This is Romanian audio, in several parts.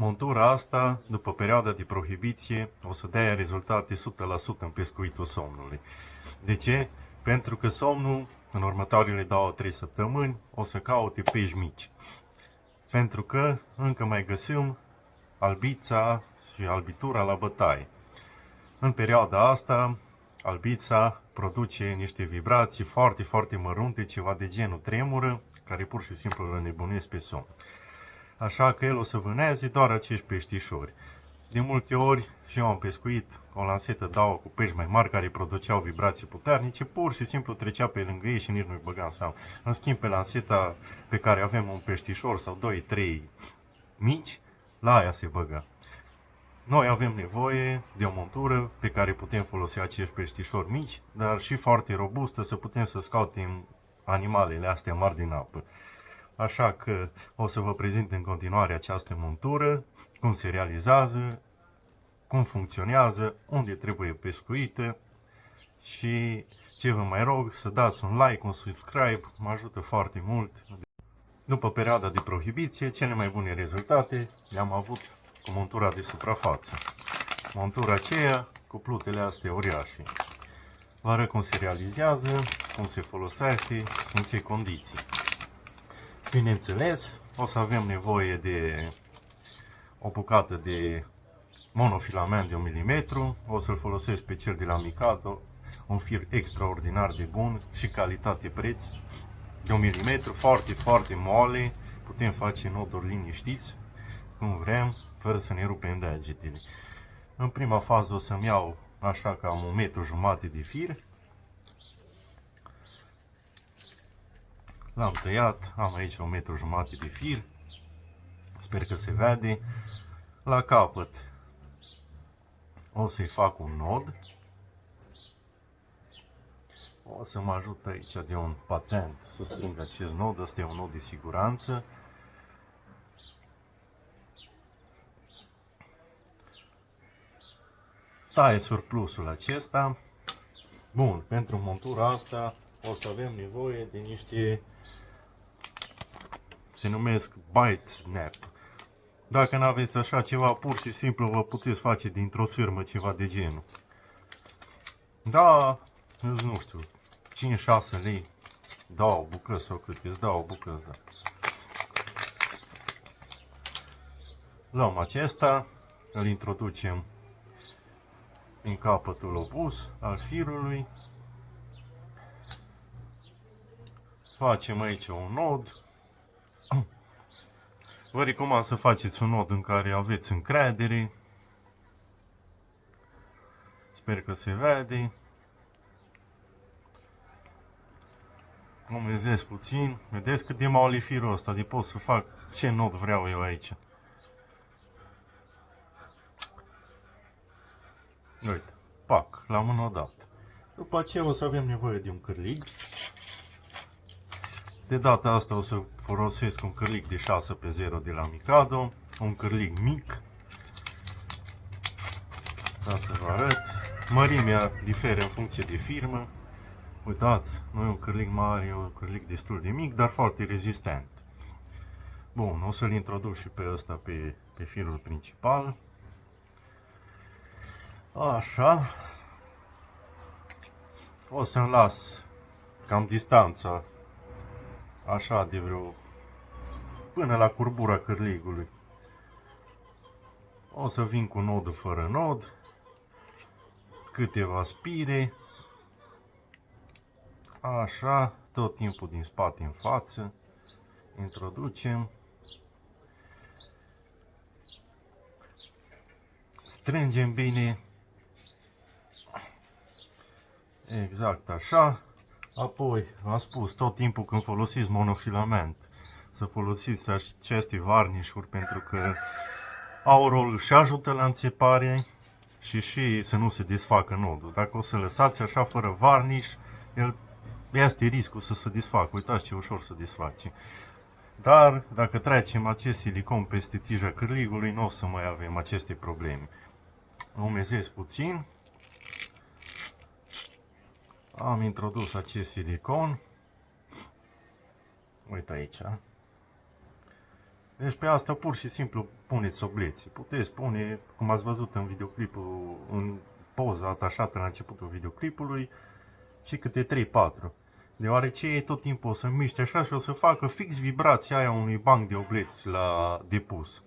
Montura asta, după perioada de prohibiție, o să dea rezultate 100% în pescuitul somnului. De ce? Pentru că somnul, în următoarele 2-3 săptămâni, o să caute pești mici. Pentru că încă mai găsim albița și albitura la bătaie. În perioada asta, albița produce niște vibrații foarte, foarte mărunte, ceva de genul tremură, care pur și simplu îl nebunesc pe somn. Așa că el o să vâneze doar acești peștișori. De multe ori și eu am pescuit o lansetă două cu pești mai mari care produceau vibrații puternice, pur și simplu trecea pe lângă ei și nici nu-i băgam seama. În schimb, pe lanseta pe care avem un peștișor sau 2-3 mici, la aia se băga. Noi avem nevoie de o montură pe care putem folosi acești peștișori mici, dar și foarte robustă, să putem să scoatem animalele astea mari din apă. Așa că o să vă prezint în continuare această montură, cum se realizează, cum funcționează, unde trebuie pescuită și ce vă mai rog, să dați un like, un subscribe, mă ajută foarte mult. După perioada de prohibiție, cele mai bune rezultate le-am avut cu montura de suprafață. Montura aceea cu plutele astea uriașe. Vă arăt cum se realizează, cum se folosește, în ce condiții. Bineînțeles, o să avem nevoie de o bucată de monofilament de 1 mm, o să-l folosesc pe cel de la Mikado, un fir extraordinar de bun și calitate-preț de 1 mm, foarte, foarte moale, putem face noduri liniștiți, cum vrem, fără să ne rupem degetele. În prima fază o să-mi iau așa cam 1,5 m de fir. L-am tăiat, am aici 1,5 m de fir, sper că se vede. La capăt o să-i fac un nod. O să mă ajut aici de un patent să strâng acest nod, ăsta e un nod de siguranță. Taie surplusul acesta. Bun, pentru montura asta o să avem nevoie de niște, se numesc bite snap. Dacă nu aveți așa ceva, pur și simplu vă puteți face dintr-o sârmă ceva de genul. Da, nu știu, 5-6 lei, dau o bucăți sau cât îți dau o bucăți, da. Luăm acesta, îl introducem în capătul opus al firului. Facem aici un nod. Vă recomand să faceți un nod în care aveți încredere. Sper că se vede. Cum vedeți puțin. Vedeți cât de mare e firul ăsta. De pot să fac ce nod vreau eu aici. Uite, pac, l-am înnodat. După aceea o să avem nevoie de un cârlig. De data asta o să folosesc un cârlig de 6x0 de la Mikado, un cârlig mic. Ca să vă arăt. Mărimea diferă în funcție de firmă. Uitați, nu e un cârlig mare, e un cârlig destul de mic, dar foarte rezistent. Bun, o să-l introduc și pe ăsta pe firul principal. Așa. O să-mi las cam distanța așa de vreo până la curbura cârligului. O să vin cu nodul fără nod, câteva spire, așa, tot timpul din spate în față, introducem, strângem bine, exact așa. Apoi, v-am spus, tot timpul când folosiți monofilament, să folosiți aceste varnișuri pentru că au rolul și ajută la înțepare și să nu se desfacă nodul. Dacă o să lăsați așa fără varniș, el este riscul să se desfacă. Uitați ce ușor se desface. Dar dacă trecem acest silicon peste tija cârligului, nu o să mai avem aceste probleme. Umezesc puțin. Am introdus acest silicon. Uite aici. Deci pe asta pur și simplu puneți obleții. Puteți pune, cum ați văzut în videoclipul, în poza atașată la începutul videoclipului, și câte 3-4. Deoarece ei tot timpul o să miște așa și o să facă fix vibrația aia unui banc de obleți la depus.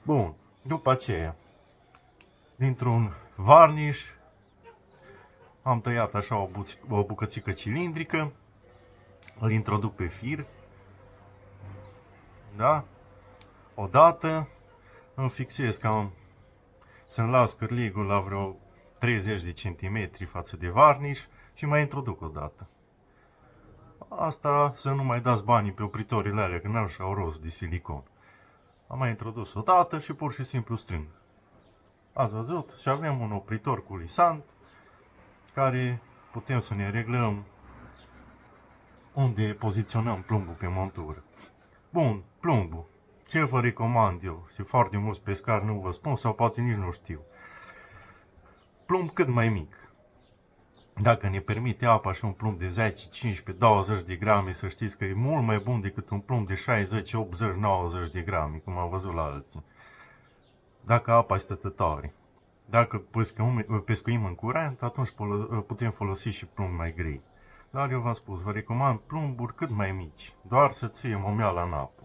Bun, după aceea, dintr-un varnish, am tăiat așa o bucățică cilindrică, îl introduc pe fir, da? Odată îmi fixez cam să-mi las cârligul la vreo 30 de centimetri față de varnish și mai introduc o dată. Asta să nu mai dați banii pe opritorile alea, că n-au și-au rost de silicon. Am mai introdus o dată și pur și simplu strâng. Ați văzut? Și avem un opritor culisant care putem să ne reglăm unde poziționăm plumbul pe montură. Bun, plumbul. Ce vă recomand eu? Și foarte mulți pescari nu vă spun sau poate nici nu știu. Plumb cât mai mic. Dacă ne permite apa și un plumb de 10, 15, 20 de grame, să știți că e mult mai bun decât un plumb de 60, 80, 90 de grame, cum am văzut la alții. Dacă apa este stătătoare. Dacă pescuim în curent, atunci putem folosi și plumbi mai grei. Dar eu v-am spus, vă recomand plumburi cât mai mici, doar să ție momeala în apă.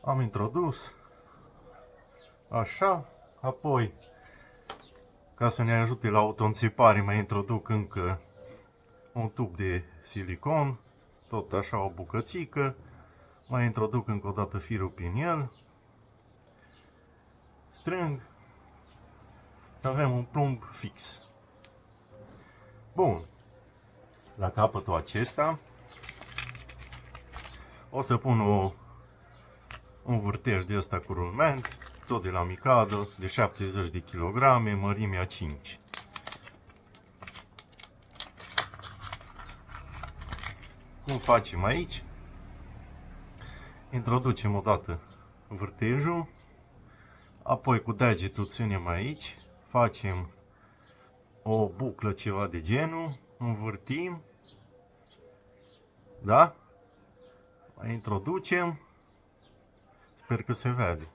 Am introdus, așa, apoi, ca să ne ajute la autoînțepare, mai introduc încă un tub de silicon, tot așa o bucățică, mai introduc încă o dată firul prin el, strâng și avem un plumb fix. Bun, la capătul acesta o să pun un vârtej de ăsta cu rulment, tot de la Mikado, de 70 de kg, mărimea 5. Cum facem aici? Introducem odată vârtejul, apoi cu degetul ținem aici, facem o buclă ceva de genul, învârtim, da? Mai introducem, sper că se vede.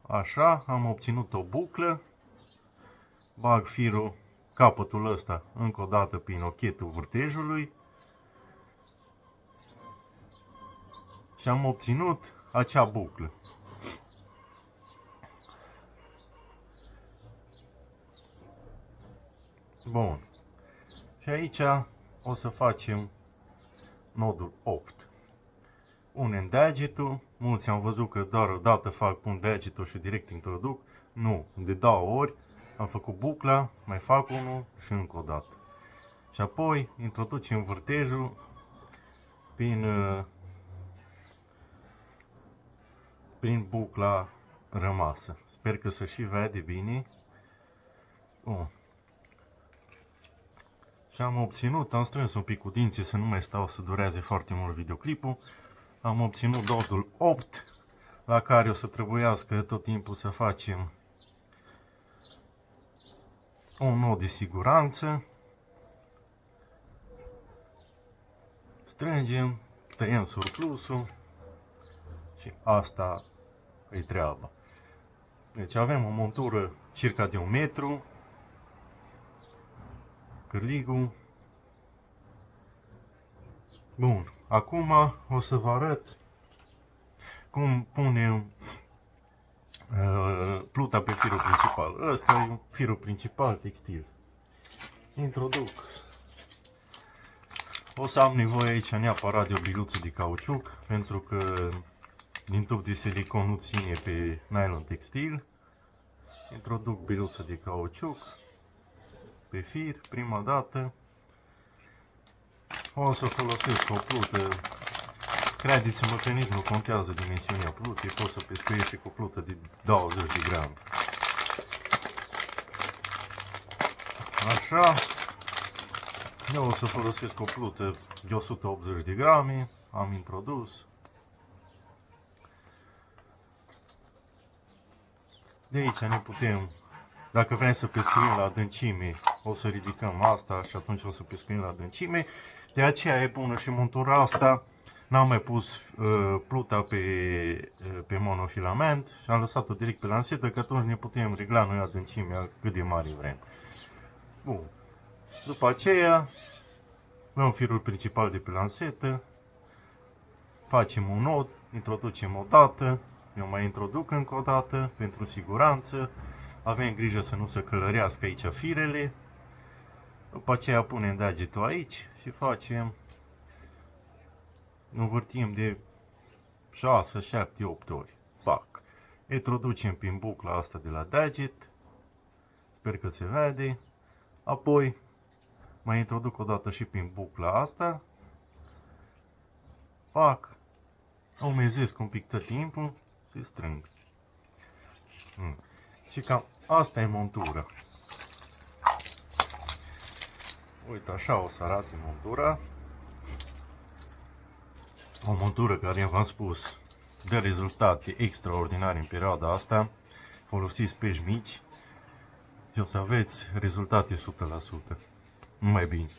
Așa, am obținut o buclă, bag firul, capătul ăsta, încă o dată prin ochetul vârtejului și am obținut acea buclă. Bun. Și aici o să facem nodul 8. Punem degetul, mulți am văzut că doar o dată pun degetul și direct introduc. Nu, de 2 ori am făcut bucla, mai fac unul și încă o dată. Și apoi introducem vârtejul prin bucla rămasă. Sper că se și vede bine. Bun. Și am obținut, am strâns un pic cu dinții să nu mai stau să dureze foarte mult videoclipul. Am obținut nodul 8, la care o să trebuiască tot timpul să facem un nod de siguranță. Strângem, tăiem surplusul și asta e treaba. Deci avem o montură circa de 1 metru, cârligul. Bun, acum o să vă arăt cum punem pluta pe firul principal. Ăsta e firul principal textil. Introduc. O să am nevoie aici neapărat de o biluță de cauciuc, pentru că din tub de silicon nu ține pe nylon textil. Introduc biluță de cauciuc pe fir, prima dată. O să folosesc o plută, credeți-mă că nici nu contează dimensiunea plutei, pot să pescuiești cu o plută de 20 de grame. Așa, eu o să folosesc o plută de 180 de grame, am introdus. De aici ne putem, dacă vrem să pescuim la adâncime, o să ridicăm asta și atunci o să pescuim la adâncime. De aceea e bună și montura asta, N-am mai pus pluta pe monofilament și am lăsat-o direct pe lansetă, că atunci ne putem regla noi adâncimea cât de mare vrem. Bun. După aceea, luăm firul principal de pe lansetă, facem un nod, introducem o dată, eu mai introduc încă o dată pentru siguranță, avem grijă să nu se călărească aici firele, după aceea punem degetul aici și facem, învârtim de 6, 7, 8 ori, fac, introducem prin bucla asta de la deget, sper că se vede, apoi mai introduc o dată și prin bucla asta, fac, umezesc un pic tot timpul și strâng. Și cam asta e montura. Uite, așa o să arate montura. O montură care v-am spus dă rezultate extraordinare în perioada asta. Folosiți pești mici și o să aveți rezultate 100%. Numai bine!